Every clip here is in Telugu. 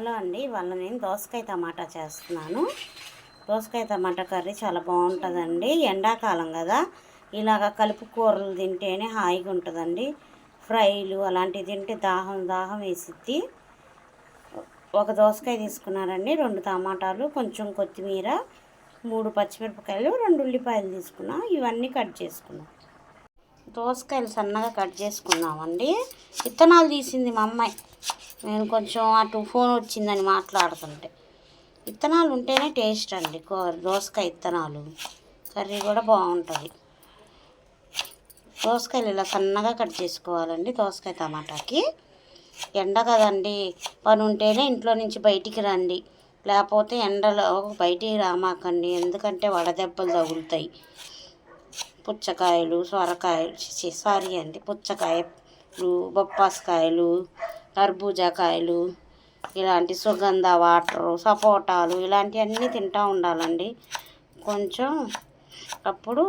హలో అండి, ఇవాళ నేను దోసకాయ టమాటా చేస్తున్నాను. దోసకాయ టమాటా కర్రీ చాలా బాగుంటుందండి. ఎండాకాలం కదా, ఇలాగ కలుపు కూరలు తింటేనే హాయిగా ఉంటుందండి. ఫ్రైలు అలాంటివి తింటే దాహం వేసిద్ది. ఒక దోసకాయ తీసుకున్నారండి, 2 టమాటాలు, కొంచెం కొత్తిమీర, 3 పచ్చిమిరపకాయలు, 2 ఉల్లిపాయలు తీసుకున్నాం. ఇవన్నీ కట్ చేసుకున్నాం. దోసకాయలు సన్నగా కట్ చేసుకున్నామండి. విత్తనాలు తీసింది మా అమ్మాయి. నేను కొంచెం అటు ఫోన్ వచ్చిందని మాట్లాడుతుంటే. విత్తనాలు ఉంటేనే టేస్ట్ అండి దోసకాయ విత్తనాలు. కర్రీ కూడా బాగుంటుంది. దోసకాయలు ఇలా సన్నగా కట్ చేసుకోవాలండి. దోసకాయ టమాటాకి ఎండ కదండి, పని ఉంటేనే ఇంట్లో నుంచి బయటికి రండి, లేకపోతే ఎండలో బయటికి రామాకండి. ఎందుకంటే వడదెబ్బలు తగులుతాయి. పుచ్చకాయలు, సొరకాయలు, పుచ్చకాయలు, బొప్పాసకాయలు, కర్బూజాకాయలు, ఇలాంటి సుగంధ వాటరు, సపోటాలు, ఇలాంటివన్నీ తింటూ ఉండాలండి. కొంచెం అప్పుడు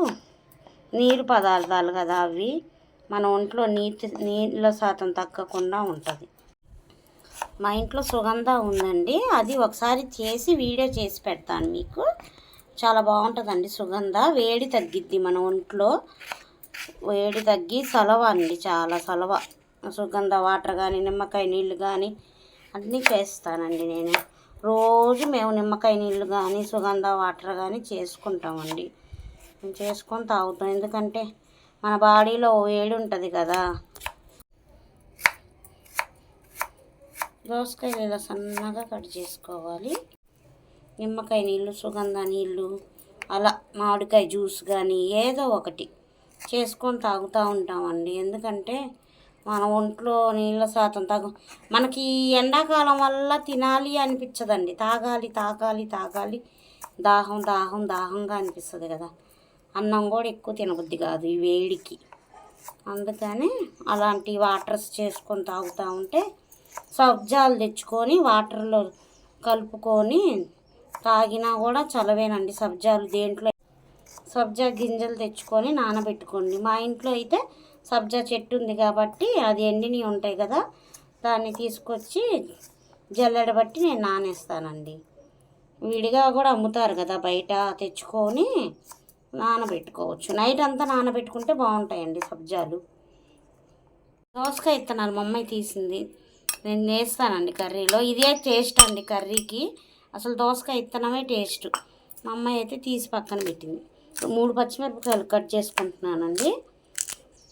నీరు పదార్థాలు కదా అవి, మన ఒంట్లో నీళ్ళ శాతం తగ్గకుండా ఉంటుంది. మా ఇంట్లో సుగంధ ఉందండి, అది ఒకసారి చేసి వీడియో చేసి పెడతాను మీకు. చాలా బాగుంటుందండి సుగంధ. వేడి తగ్గిద్ది మన ఒంట్లో, వేడి తగ్గి సలవ అండి, చాలా సలవ. సుగంధ వాటర్ కానీ, నిమ్మకాయ నీళ్ళు కానీ అన్నీ చేస్తానండి నేను. రోజు మేము నిమ్మకాయ నీళ్ళు కానీ, సుగంధ వాటర్ కానీ చేసుకుంటామండి. చేసుకొని తాగుతాం, ఎందుకంటే మన బాడీలో వేడి ఉంటుంది కదా. దోసకాయలు ఇలా సన్నగా కట్ చేసుకోవాలి. నిమ్మకాయ నీళ్ళు, సుగంధ నీళ్ళు, అలా మామిడికాయ జ్యూస్ కానీ ఏదో ఒకటి చేసుకొని తాగుతూ ఉంటామండి. ఎందుకంటే మన ఒంట్లో నీళ్ళ శాతం మనకి ఎండాకాలం వల్ల తినాలి అనిపించదండి, తాగాలి దాహంగా అనిపిస్తుంది కదా. అన్నం కూడా ఎక్కువ తినబుద్ధి కాదు ఈ వేడికి. అందుకని అలాంటి వాటర్స్ చేసుకొని తాగుతూ ఉంటే, సబ్జాలు తెచ్చుకొని వాటర్లో కలుపుకొని తాగినా కూడా చలవేనండి. సబ్జా గింజలు తెచ్చుకొని నానబెట్టుకోండి. మా ఇంట్లో అయితే సబ్జా చెట్టు ఉంది కాబట్టి అది ఎండినవి ఉంటాయి కదా, దాన్ని తీసుకొచ్చి జల్లెడబట్టి నేను నానేస్తానండి. విడిగా కూడా అమ్ముతారు కదా బయట, తెచ్చుకొని నానబెట్టుకోవచ్చు. నైట్ అంతా నానబెట్టుకుంటే బాగుంటాయండి సబ్జాలు. దోసకాయ విత్తనాలు మా అమ్మాయి తీసింది, నేను వేస్తానండి కర్రీలో. ఇదే టేస్ట్ అండి కర్రీకి, అసలు దోసకాయ విత్తనమే టేస్ట్. మా అమ్మాయి అయితే తీసి పక్కన పెట్టింది. 3 పచ్చిమిరపకాయలు కట్ చేసుకుంటున్నానండి.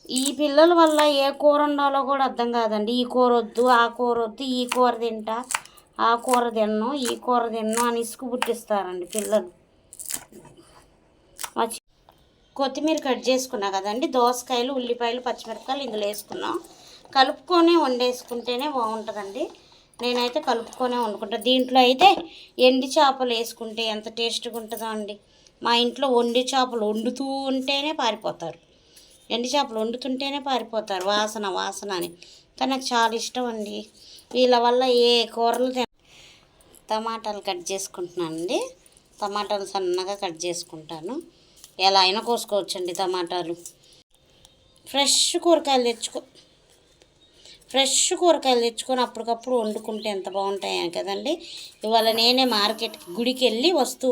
ఈ పిల్లల వల్ల ఏ కూర ఉండాలో కూడా అర్థం కాదండి. ఈ కూర వద్దు, ఆ కూర వద్దు, ఈ కూర తింటా, ఆ కూర తిన్ను, ఈ కూర తిన్ను అని ఇసుకు పుట్టిస్తారండి పిల్లలు. కొత్తిమీర కట్ చేసుకున్నా కదండి, దోసకాయలు, ఉల్లిపాయలు, పచ్చిమిరపకాయలు ఇందులో వేసుకున్నాం. కలుపుకొని వండేసుకుంటేనే బాగుంటుందండి. నేనైతే కలుపుకొనే వండుకుంటాను. దీంట్లో అయితే ఎండి చేపలు వేసుకుంటే ఎంత టేస్ట్గా ఉంటుందో అండి. మా ఇంట్లో ఎండి చేపలు వండుతూ ఉంటేనే పారిపోతారు. ఎండి చేపలు వండుతుంటేనే పారిపోతారు, వాసన అని. కానీ నాకు చాలా ఇష్టం అండి. వీళ్ళ వల్ల ఏ కూరలు టమాటాలు కట్ చేసుకుంటున్నానండి. టమాటాలు సన్నగా కట్ చేసుకుంటాను. ఎలా అయినా కోసుకోవచ్చండి టమాటాలు. ఫ్రెష్ కూరగాయలు తెచ్చుకొని అప్పటికప్పుడు వండుకుంటే ఎంత బాగుంటాయి కదండి. ఇవాళ నేనే గుడికి వెళ్ళి వస్తూ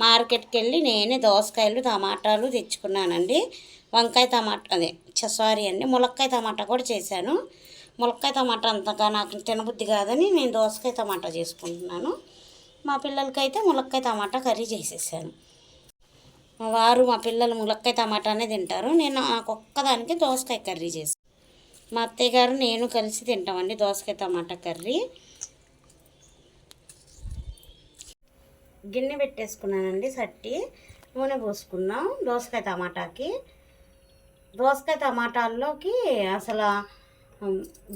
మార్కెట్కి వెళ్ళి నేనే దోసకాయలు, టమాటాలు తెచ్చుకున్నానండి. వంకాయ టమాటా ములక్కాయ టమాటా కూడా చేశాను. ములక్కాయ టమాటా అంతగా నాకు తినబుద్ధి కాదని నేను దోసకాయ టమాటా చేసుకుంటున్నాను. మా పిల్లలకైతే ములక్కాయ టమాటా కర్రీ చేసేసాను. మా పిల్లలు ములక్కాయ టమాటానే తింటారు. నేను నాకు ఒక్కదానికి దోసకాయ కర్రీ చేశాను. మా అత్తయ్య గారు నేను కలిసి తింటామండి దోసకాయ టమాటా కర్రీ. గిన్నె పెట్టేసుకున్నానండి, సట్టి నూనె పోసుకున్నాం దోసకాయ టమాటాకి. దోసకాయ టమాటాల్లోకి అసలు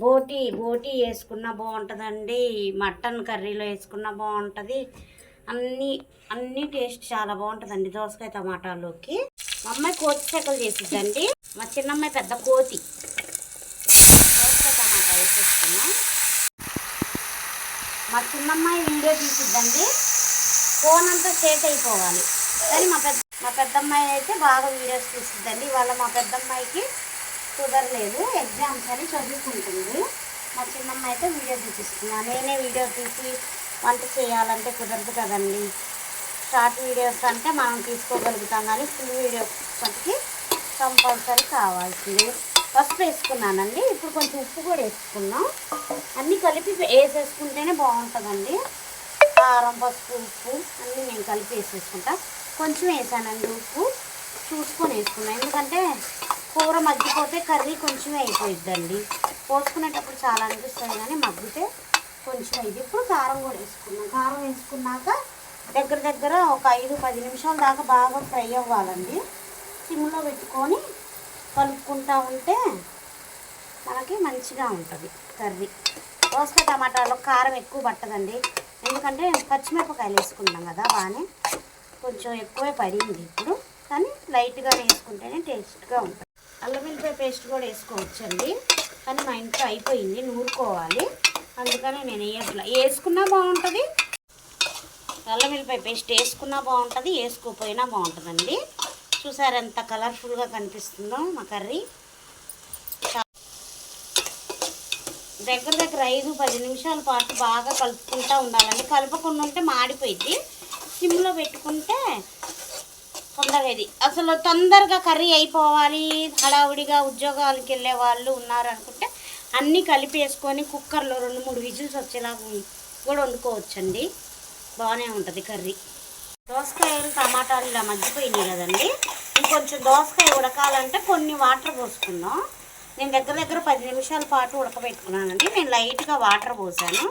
బోటి వేసుకున్నా బాగుంటుందండి, మటన్ కర్రీలో వేసుకున్నా బాగుంటుంది. అన్నీ టేస్ట్ చాలా బాగుంటుందండి దోసకాయ టమాటాలోకి. మా అమ్మాయి కోతి చెక్కలు చేసిద్దండి, మా చిన్నమ్మాయి పెద్ద కోతి. దోసకాయ టమాటా వేసేసుకున్నాం. మా చిన్నమ్మాయి వీడియో తీసిద్దండి, ఫోన్ అంతా సేట్ అయిపోవాలి. కానీ మా పెద్దమ్మాయి అయితే బాగా వీడియోస్ తీసిద్దండి. ఇవాళ మా పెద్దమ్మాయికి కుదరలేదు, ఎగ్జామ్స్ అని చదువుకుంటుంది. మా చిన్నమ్మ అయితే వీడియో తీపిస్తున్నా. నేనే వీడియో తీసి వంట చేయాలంటే కుదరదు కదండి. షార్ట్ వీడియోస్ అంటే మనం తీసుకోగలుగుతాం, కానీ ఫుల్ వీడియోస్ వాటికి కంపల్సరీ కావాల్సింది. పసుపు వేసుకున్నానండి. ఇప్పుడు కొంచెం ఉప్పు కూడా వేసుకున్నాం. అన్నీ కలిపి వేసేసుకుంటేనే బాగుంటుందండి. కారం, పసుపు, ఉప్పు అన్నీ నేను కలిపి వేసేసుకుంటా. కొంచెం వేసానండి ఉప్పు, చూసుకొని వేసుకున్నాను. ఎందుకంటే కూర మగ్గిపోతే కర్రీ కొంచెమే అయిపోయిద్దండి. పోసుకునేటప్పుడు చాలా అనిపిస్తుంది, కానీ మగ్గితే కొంచెం అయింది. ఇప్పుడు కారం కూడా వేసుకున్నాం. కారం వేసుకున్నాక దగ్గర ఒక 5-10 నిమిషాల దాకా బాగా ఫ్రై అవ్వాలండి. సిమ్లో పెట్టుకొని కలుపుకుంటూ ఉంటే మనకి మంచిగా ఉంటుంది కర్రీ. దోసకాయ టమాటాలో కారం ఎక్కువ పట్టదండి, ఎందుకంటే పచ్చిమిరపకాయలు వేసుకుంటాం కదా, బాగానే కొంచెం ఎక్కువే పడింది ఇప్పుడు. కానీ లైట్గా వేసుకుంటేనే టేస్ట్గా ఉంటుంది. అల్లం వెల్లిపాయ పేస్ట్ కూడా వేసుకోవచ్చండి, కానీ మా ఇంట్లో అయిపోయింది, నూరుకోవాలి. అందుకని నేను వేసుకున్నా బాగుంటుంది. అల్లం వెల్లిపాయ పేస్ట్ వేసుకున్నా బాగుంటుంది, వేసుకోపోయినా బాగుంటుందండి. చూసారు ఎంత కలర్ఫుల్గా కనిపిస్తుందో మా కర్రీ. దగ్గర 5-10 నిమిషాల పాటు బాగా కలుపుకుంటూ ఉండాలండి. కలపకుండా ఉంటే మాడిపోయింది. సిమ్లో పెట్టుకుంటే తొందరగా ఇది అసలు తొందరగా కర్రీ అయిపోవాలి, హడావుడిగా ఉద్యోగాలకు వెళ్ళే వాళ్ళు ఉన్నారనుకుంటే అన్నీ కలిపి వేసుకొని కుక్కర్లో 2-3 విజిల్స్ వచ్చేలాగా కూడా వండుకోవచ్చండి. బాగానే ఉంటుంది కర్రీ. దోసకాయలు టమాటాలు ఇలా మగ్గిపోయినాయి కదండి. ఇంకొంచెం దోసకాయ ఉడకాలంటే కొన్ని వాటర్ పోసుకుందాం. నేను దగ్గర 10 నిమిషాల పాటు ఉడకబెట్టుకున్నానండి. నేను లైట్గా వాటర్ పోసాను.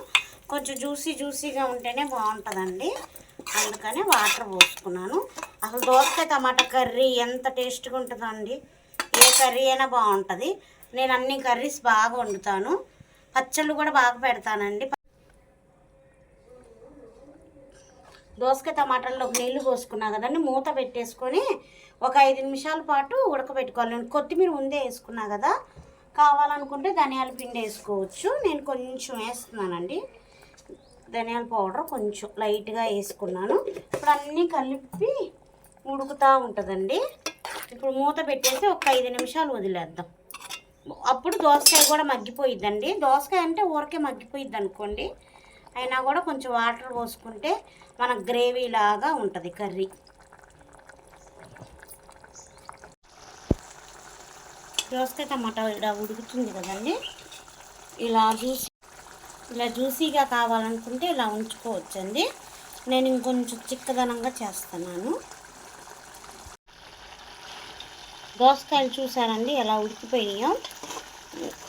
కొంచెం జ్యూసీగా ఉంటేనే బాగుంటుందండి, అందుకని వాటర్ పోసుకున్నాను. అసలు దోసకాయ టమాటా కర్రీ ఎంత టేస్ట్గా ఉంటుందో అండి. ఏ కర్రీ అయినా బాగుంటుంది. నేను అన్ని కర్రీస్ బాగా వండుతాను, పచ్చళ్ళు కూడా బాగా పెడతానండి. దోసకాయ టమాటాల్లో నీళ్లు పోసుకున్నా కదండి, మూత పెట్టేసుకొని ఒక 5 నిమిషాల పాటు ఉడకబెట్టుకోవాలి. నేను కొత్తిమీర ముందే వేసుకున్నా కదా, కావాలనుకుంటే ధనియాల పిండి వేసుకోవచ్చు. నేను కొంచెం వేస్తున్నానండి, ధనియాల పౌడర్ కొంచెం లైట్గా వేసుకున్నాను. ఇప్పుడు అన్నీ కలిపి ఉడుకుతూ ఉంటుందండి. ఇప్పుడు మూత పెట్టేసి ఒక 5 నిమిషాలు వదిలేద్దాం. అప్పుడు దోసకాయ కూడా మగ్గిపోయిద్దండి. దోసకాయ అంటే ఊరికే మగ్గిపోయిద్ది అనుకోండి, అయినా కూడా కొంచెం వాటర్ పోసుకుంటే మన గ్రేవీ లాగా ఉంటుంది కర్రీ. దోసకాయ టమాటా ఇలా ఉడుకుతుంది కదండి. ఇలా జ్యూసీగా కావాలనుకుంటే ఇలా ఉంచుకోవచ్చండి. నేను ఇంకొంచెం చిక్కదనంగా చేస్తున్నాను. దోసకాయలు చూసారండి ఎలా ఉడికిపోయినాయో.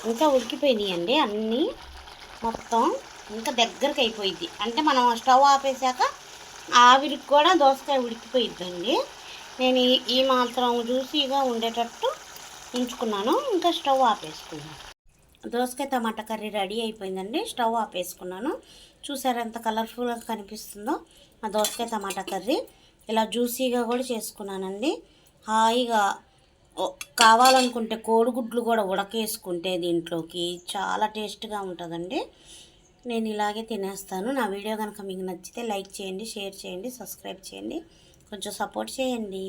ఇంకా ఉడికిపోయినాయండి అన్నీ మొత్తం. ఇంకా దగ్గరకు అయిపోయింది అంటే మనం స్టవ్ ఆపేసాక ఆవిరికి కూడా దోసకాయ ఉడికిపోయిద్దండి. నేను ఈ మాత్రం జ్యూసీగా ఉండేటట్టు ఉంచుకున్నాను. ఇంకా స్టవ్ ఆపేసుకున్నాను. దోసకాయ టమాటా కర్రీ రెడీ అయిపోయిందండి. స్టవ్ ఆపేసుకున్నాను. చూసారు ఎంత కలర్ఫుల్గా కనిపిస్తుందో మా దోసకాయ టమాటా కర్రీ. ఇలా జ్యూసీగా కూడా చేసుకున్నానండి. హాయిగా కావాలనుకుంటే కోడిగుడ్లు కూడా ఉడకేసుకుంటే దీంట్లోకి చాలా టేస్ట్గా ఉంటుందండి. నేను ఇలాగే తినేస్తాను. నా వీడియో కనుక మీకు నచ్చితే లైక్ చేయండి, షేర్ చేయండి, సబ్స్క్రైబ్ చేయండి, కొంచెం సపోర్ట్ చేయండి.